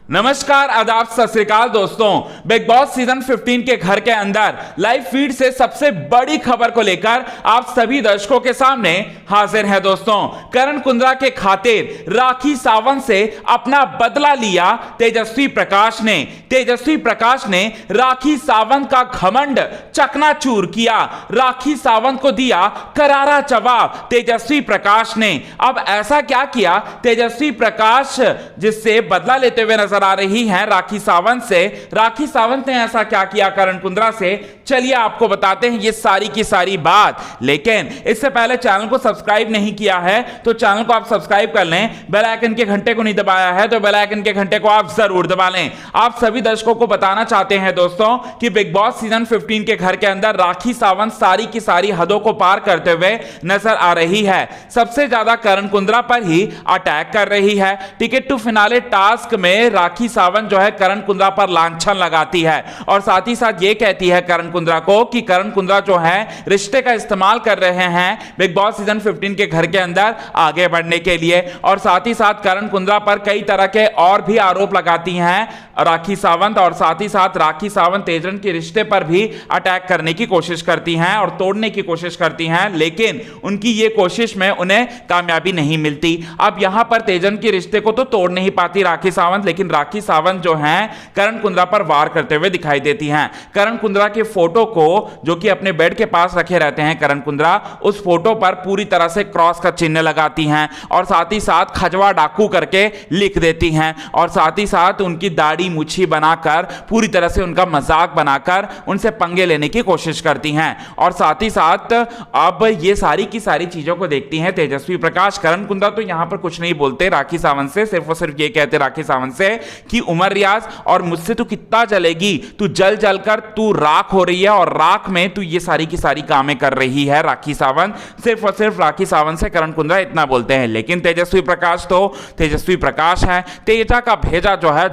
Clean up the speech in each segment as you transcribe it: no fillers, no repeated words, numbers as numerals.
नमस्कार, आदाब, सत श्री अकाल दोस्तों। बिग बॉस सीजन 15 के घर के अंदर लाइव फीड से सबसे बड़ी खबर को लेकर आप सभी दर्शकों के सामने हाजिर है दोस्तों। करण कुंद्रा के खातिर राखी सावंत से अपना बदला लिया तेजस्वी प्रकाश ने। तेजस्वी प्रकाश ने राखी सावंत का घमंड चकनाचूर किया। राखी सावंत को दिया करारा जवाब तेजस्वी प्रकाश ने। अब ऐसा क्या किया तेजस्वी प्रकाश जिससे बदला लेते हुए नजर आ रही हैं राखी सावंत से? राखी सावंत ने ऐसा क्या किया करण कुंद्रा से? चलिए आपको बताते हैं ये सारी की सारी बात। लेकिन इससे पहले चैनल को सब्सक्राइब नहीं किया है तो चैनल को आप सब्सक्राइब कर लें। बेल आइकन के घंटे को नहीं दबाया है तो बेल आइकन के घंटे को आप जरूर दबा लें। आप सभी दर्शकों को बताना चाहते हैं दोस्तों कि बिग बॉस सीजन 15 के घर के अंदर राखी सावंत सारी की सारी हदों को पार करते हुए नजर आ रही है। सबसे ज्यादा करण कुंद्रा पर ही अटैक कर रही है। टिकट टू फिनाले टास्क में राखी सावंत जो है करण कुंद्रा पर लांछन लगाती है और साथ ही साथ ये कहती है करण कुंद्रा को कि करण कुंद्रा जो है रिश्ते का इस्तेमाल कर रहे हैं बिग बॉस सीजन 15 के घर के अंदर आगे बढ़ने के लिए। और साथ ही साथ करण कुंद्रा पर कई तरह के और भी आरोप लगाती हैं राखी सावंत। और साथ ही साथ राखी सावंत तेजन के रिश्ते पर भी अटैक करने की कोशिश करती हैं और तोड़ने की कोशिश करती हैं, लेकिन उनकी ये कोशिश में उन्हें कामयाबी नहीं मिलती। अब यहां पर तेजन के रिश्ते को तो तोड़ नहीं पाती राखी सावंत, लेकिन राखी सावंत जो हैं करण कुंद्रा पर वार करते हुए दिखाई देती हैं। करण कुंद्रा के फोटो को जो कि अपने बेड के पास रखे रहते हैं करण कुंद्रा, उस फोटो पर पूरी तरह से क्रॉस का चिन्ह लगाती हैं और साथ ही साथ खजवा डाकू करके लिख देती हैं और साथ ही साथ उनकी दाढ़ी मुच्छी बनाकर पूरी तरह से उनका मजाक बनाकर उनसे पंगे लेने की कोशिश करती हैं। और साथ ही साथ अब ये सारी की सारी चीजों को देखती हैं तेजस्वी प्रकाश। करण कुंद्रा तो यहां पर कुछ नहीं बोलते राखी सावंत से, सिर्फ और सिर्फ ये कहते राखी सावंत से कि उमर रियाज और मुझसे तू कितना जलेगी, तू जल जलकर तू राख हो रही है और राख में तू ये सारी की सारी कामें कर रही है राखी सावंत। सिर्फ और सिर्फ राखी सावंत से करण कुंद्रा इतना बोलते हैं। लेकिन तेजस्वी प्रकाश तो तेजस्वी प्रकाश है। तेजा का भेजा जो है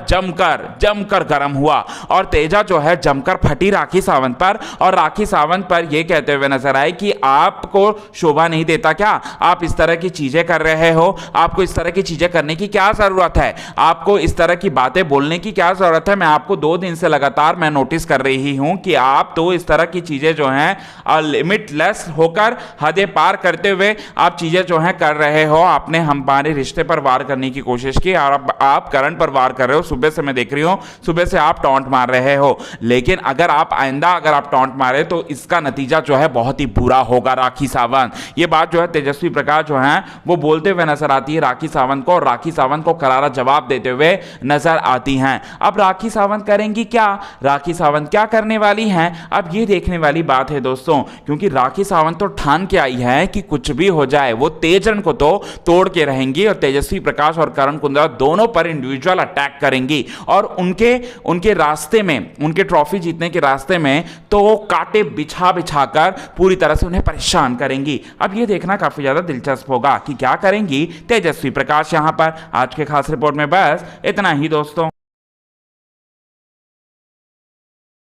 जमकर गर्म हुआ और तेजा जो है जमकर फटी राखी सावंत पर और राखी सावंत पर यह कहते हुए नजर आए कि आपको शोभा नहीं देता क्या? आप इस तरह की चीजें कर रहे हो, आपको इस तरह की चीजें करने की क्या जरूरत है? आपको इस तरह की बातें बोलने की क्या जरूरत है? मैं आपको 2 दिन से लगातार मैं नोटिस कर रही हूं कि आप तो इस तरह की चीजें जो हैं लिमिटलेस होकर हदें पार करते हुए आप चीजें जो हैं कर रहे हो। आपने हमारे रिश्ते पर वार करने की कोशिश की और अब आप करण पर वार कर रहे हो। सुबह से मैं देख रही हूं, सुबह से आप टॉन्ट मार रहे हो। लेकिन अगर आप आइंदा अगर आप टॉन्ट मारे तो इसका नतीजा जो है बहुत ही बुरा होगा राखी सावंत। ये बात जो है तेजस्वी प्रकाश जो है वो बोलते हुए नजर आती है राखी सावंत को और राखी सावंत को करारा जवाब देते हुए नजर आती हैं। अब राखी सावंत करेंगी क्या? राखी सावंत क्या करने वाली हैं? अब ये देखने वाली बात है दोस्तों, क्योंकि राखी सावंत तो ठान के आई है कि कुछ भी हो जाए वो तेजन को तो तोड़ के रहेंगी और तेजस्वी प्रकाश और करण कुंद्रा दोनों पर इंडिविजुअल अटैक करेंगी और उनके रास्ते में, उनके ट्रॉफी जीतने के रास्ते में तो कांटे बिछा कर पूरी तरह से उन्हें परेशान करेंगी। अब ये देखना काफी ज्यादा दिलचस्प होगा कि क्या करेंगी तेजस्वी प्रकाश यहां पर। आज के खास रिपोर्ट में बस इतना ही दोस्तों।